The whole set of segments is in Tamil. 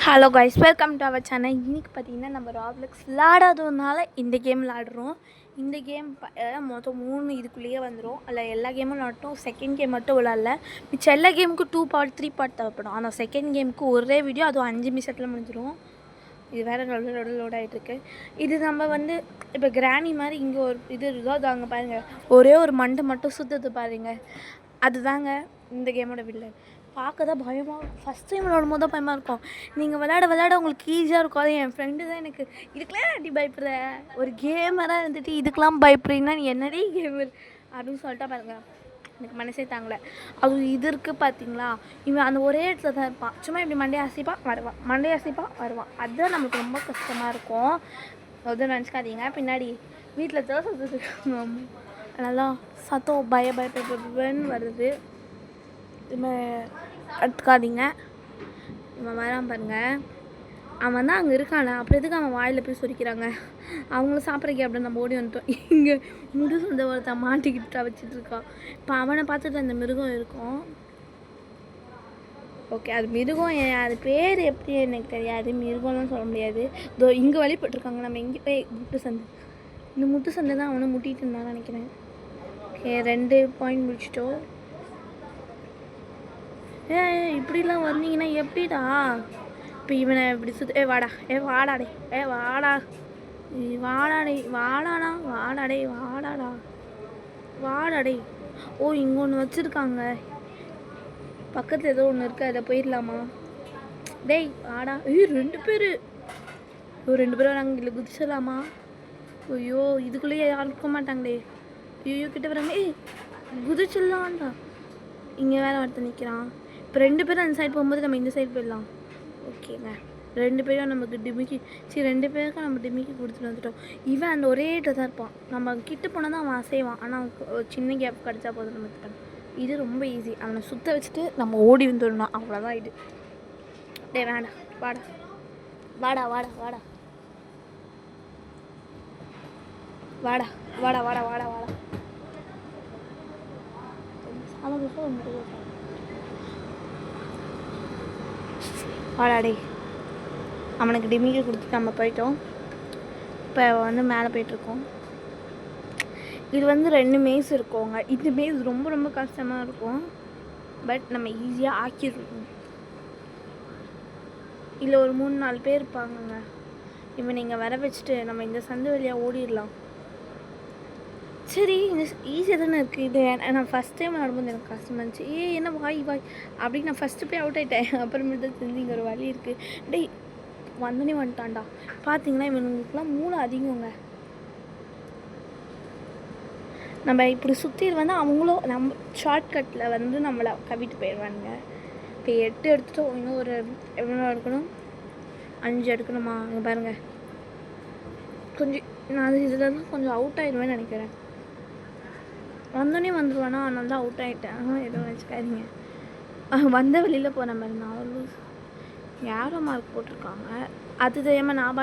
Hello guys, welcome to our channel. இன்றைக்கி பார்த்தீங்கன்னா நம்ம ராப்ளெக்ஸ் விளாடாததுனால இந்த கேம் விளாடுறோம். இந்த கேம் மொத்தம் 3 இதுக்குள்ளேயே வந்துடும். அதில் எல்லா கேமும் விளாட்டும். செகண்ட் கேம் மட்டும் விளாட்ல. மிச்சம் எல்லா கேமுக்கும் 2 பார்ட் 3 பார்ட் தேவைப்படும். ஆனால் செகண்ட் கேமுக்கு ஒரே வீடியோ, அதுவும் 5 நிமிஷத்தில் முடிஞ்சிடும். இது வேறு லோட் ஆகிட்டுருக்கு. இது நம்ம வந்து இப்போ கிராணி மாதிரி இங்கே ஒரு இது இருக்கோ, அது அங்கே பாருங்கள், ஒரே ஒரு மண்டை மட்டும் சுற்றுது பாருங்கள். அதுதாங்க இந்த கேமோட வில்லன். பார்க்க தான் பயமாக, ஃபஸ்ட் டைம் விளாடும் போது தான் பயமாக இருக்கும். நீங்கள் விளாட உங்களுக்கு ஈஸியாக இருக்கும். அது என் ஃப்ரெண்டு தான் எனக்கு இதுக்கெலாம் அப்படி பயப்படுற, ஒரு கேமராக இருந்துட்டு இதுக்கெலாம் பயப்படுறீங்கன்னா நீ என்னடி கேமர் அப்படின்னு சொல்லிட்டா பாருங்க, எனக்கு மனசே தாங்கலை. அது இது இருக்குது பார்த்தீங்களா, இவன் அந்த ஒரே இடத்துல தான் இருப்பான். சும்மா இப்படி மண்டையை அசைப்பான் வருவான். அதுதான் நமக்கு ரொம்ப கஷ்டமாக இருக்கும். எதுவும் நினச்சிக்காதீங்க. பின்னாடி வீட்டில் தான் சுற்றுட்டு நல்லா சத்தம் பயன்னு வருது. எடுத்துக்காதீங்க. இவன் வரான் பாருங்க, அவன் தான் அங்கே இருக்கானே, அப்படி எதுக்கு அவன் வாயில் போய் சொரிக்கிறாங்க? அவங்களும் சாப்பிட்றக்கே அப்படின்னு நம்ம ஓடி வந்துட்டோம். இங்கே முடி சொந்த ஒருத்தன் மாட்டிக்கிட்டு வச்சுட்டு இருக்கான். இப்போ அவனை பார்த்துட்டு அந்த மிருகம் இருக்கும். ஓகே, அது மிருகம், அது பேர் எப்படி எனக்கு தெரியாது. மிருகம்லாம் சொல்ல முடியாது. இதோ இங்கே வழிபட்டுருக்காங்க. நம்ம இங்கே போய் இந்த முட்டு சந்தை தான் அவனை முட்டிகிட்டு இருந்தான்னு நினைக்கிறேன். ஓகே, 2 பாயிண்ட் முடிச்சிட்டோம். இப்படிலாம் வந்தீங்கன்னா எப்படிடா? இப்போ இவனை இப்படி சுற்று. வாடாடே. ஓ, இங்கே ஒன்று வச்சுருக்காங்க. பக்கத்தில் ஏதோ ஒன்று இருக்குது, அதில் போயிடலாமா? டேய் வாடா. 2 பேர் வராங்க. இல்லை குதிச்சிடலாமா? ஐயோ, இதுக்குள்ளேயே யாரும் இருக்க மாட்டாங்களே. ஐயோ, கிட்ட வராங்க. குதிச்சிடலான்டா. இங்கே வேறு ஒருத்தர் நிற்கிறான். இப்போ 2 பேரும் அந்த சைடு போகும்போது நம்ம இந்த சைடு போயிடலாம். ஓகேங்க, 2 பேரும் நமக்கு டிமிக்கி 2 பேருக்கும் நம்ம டிமிக்கி கொடுத்துட்டு வந்துட்டோம். இவன் அந்த ஒரே இடத்துல தான் இருப்பான். நம்ம கிட்ட போனால் தான் அவன் அசைவான். ஆனால் ஒரு சின்ன கேப் கிடச்சா போதும் நம்ம எடுத்துக்கணும். இது ரொம்ப ஈஸி. அவனை சுற்ற வச்சுட்டு நம்ம ஓடி வந்துடணும், அவ்வளோதான் இது. டே வேண்டாம், வாடா. வாடாடே. அவனுக்கு டிமிக்கி கொடுத்துட்டு நம்ம போயிட்டோம். இப்போ வந்து மேலே போயிட்டுருக்கோம். இது வந்து 2 மேஸ் இருக்கோங்க. இந்த மேஸ் ரொம்ப கஷ்டமாக இருக்கும். பட் நம்ம ஈஸியாக ஆக்கிடுவோம். இல்லை ஒரு 3-4 பேர் இருப்பாங்கங்க. இவன் நீங்கள் வர வச்சுட்டு நம்ம இந்த சந்து வழியாக ஓடிடலாம். சரி, இந்த ஈஸியாக தானே இருக்குது. இது நான் ஃபஸ்ட் டைம் விளாடும்போது எனக்கு கஷ்டமாக இருந்துச்சு. என்ன வாய் அப்படின்னு நான் ஃபஸ்ட்டு போய் அவுட் ஆகிட்டேன். அப்புறமேட்டு தான் தெரிஞ்சு இங்கே ஒரு வழி இருக்குது. டேய் வந்தோடனே வந்துட்டான்டா. பார்த்தீங்கன்னா இவனுங்களுக்குலாம் மூளை அதிகங்க. நம்ம இப்படி சுற்றி வந்து அவங்களும் நம்ம ஷார்ட்கட்டில் வந்து நம்மளை கவிட்டு போயிடுவானுங்க. இப்போ 8 எடுத்துட்டோம். இன்னும் ஒரு எவ்வளோ எடுக்கணும்? 5 எடுக்கணுமா? அங்கே பாருங்கள், கொஞ்சம் நான் இதில் தான் கொஞ்சம் அவுட் ஆயிடுவேன்னு நினைக்கிறேன். வந்தோடனே வந்துடுவானா, அதனால தான் அவுட் ஆகிட்டேன். எதுவும் வச்சுக்காதீங்க. வந்த வெளியில் போன மாதிரி 4 யாரோ மார்க் போட்டிருக்காங்க. அது தெரியாமல் நான்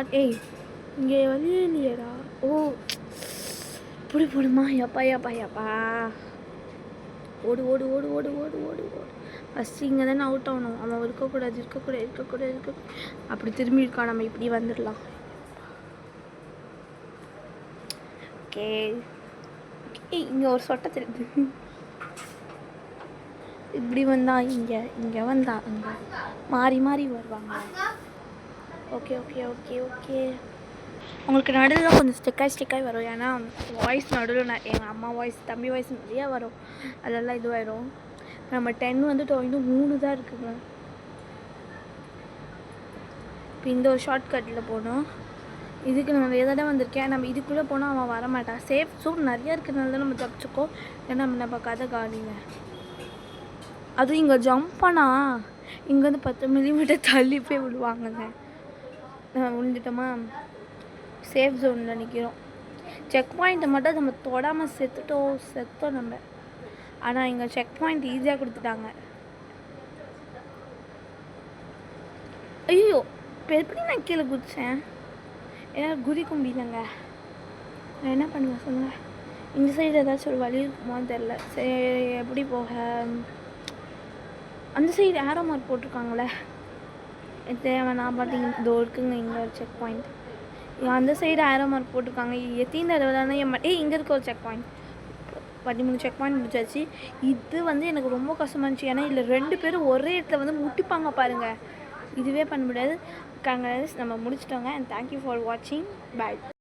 இங்கே வழியே இல்லையடா. ஓ, இப்படி போடுமா? யப்பா. ஓடு. ஃபஸ்ட்டு இங்கே தானே அவுட் ஆகணும். அவன் இருக்கக்கூடாது. அப்படி திரும்பி இருக்கான். நம்ம இப்படி வந்துடலாம். ஓகே, இங்கே ஒரு சொட்டை தெரியுது. இப்படி வந்தா இங்கே வந்தா அங்கே மாறி வருவாங்க. ஓகே. உங்களுக்கு நடுவில் கொஞ்சம் ஸ்டிக்காய் வரும். ஏன்னா வாய்ஸ் நடுவில் எங்கள் அம்மா வாய்ஸ், தம்பி வாய்ஸ் நிறையா வரும். அதெல்லாம் இதுவாயிடும். நம்ம 10 வந்துட்டோம். இன்னும் 3 தான் இருக்குங்க. இப்போ இந்த ஒரு ஷார்ட்கட்டில் போகணும். இதுக்கு நம்ம எதாவது வந்திருக்கேன். நம்ம இதுக்குள்ளே போனால் அவன் வரமாட்டான். சேஃப் ஜோன் நிறையா இருக்கிறதுனால தான் நம்ம தப்பிச்சுக்கோ. ஏன்னா நம்ம கதை காலிங்க. அதுவும் இங்கே ஜம்ப் பண்ணால் இங்கேருந்து 10 மில்லிமீட்டர் தள்ளி போய் விடுவாங்கங்க. நம்ம விழுந்துட்டோமா, சேஃப் ஜோனில் நிற்கிறோம். செக் பாயிண்ட்டை மட்டும் நம்ம தொடாமல் செத்தோம் நம்ம. ஆனால் இங்கே செக் பாயிண்ட் ஈஸியாக கொடுத்துட்டாங்க. ஐயோ, இப்போ எப்படி நான் கீழே குதிச்சேன்? ஏன்னா குதிக்க முடியலங்க. நான் என்ன பண்ணுவேன் சொல்லுங்கள்? இந்த சைடு ஏதாச்சும் ஒரு வழி இருக்குமான்னு தெரில. சரி, எப்படி போக? அந்த சைடு ஆரோ மார்க் போட்டிருக்காங்களே. தேவைன்னா பார்த்தீங்க இதோ இருக்குங்க இங்கே ஒரு செக் பாயிண்ட். அந்த சைடு ஆரோ மார்க் போட்டிருக்காங்க. எத்தனை தடவை தானே இங்கே இருக்க ஒரு செக் பாயிண்ட். 13 செக் பாயிண்ட் முடிச்சாச்சு. இது வந்து எனக்கு ரொம்ப கஷ்டமாக இருந்துச்சு. ஏன்னா இதில் 2 பேரும் ஒரே இடத்துல வந்து முட்டிப்பாங்க பாருங்கள். இதுவே பண்ண முடியாது. நம்ம முடிச்சிட்டோங்க. அண்ட் தேங்க்யூ ஃபார் வாட்சிங். பாய்.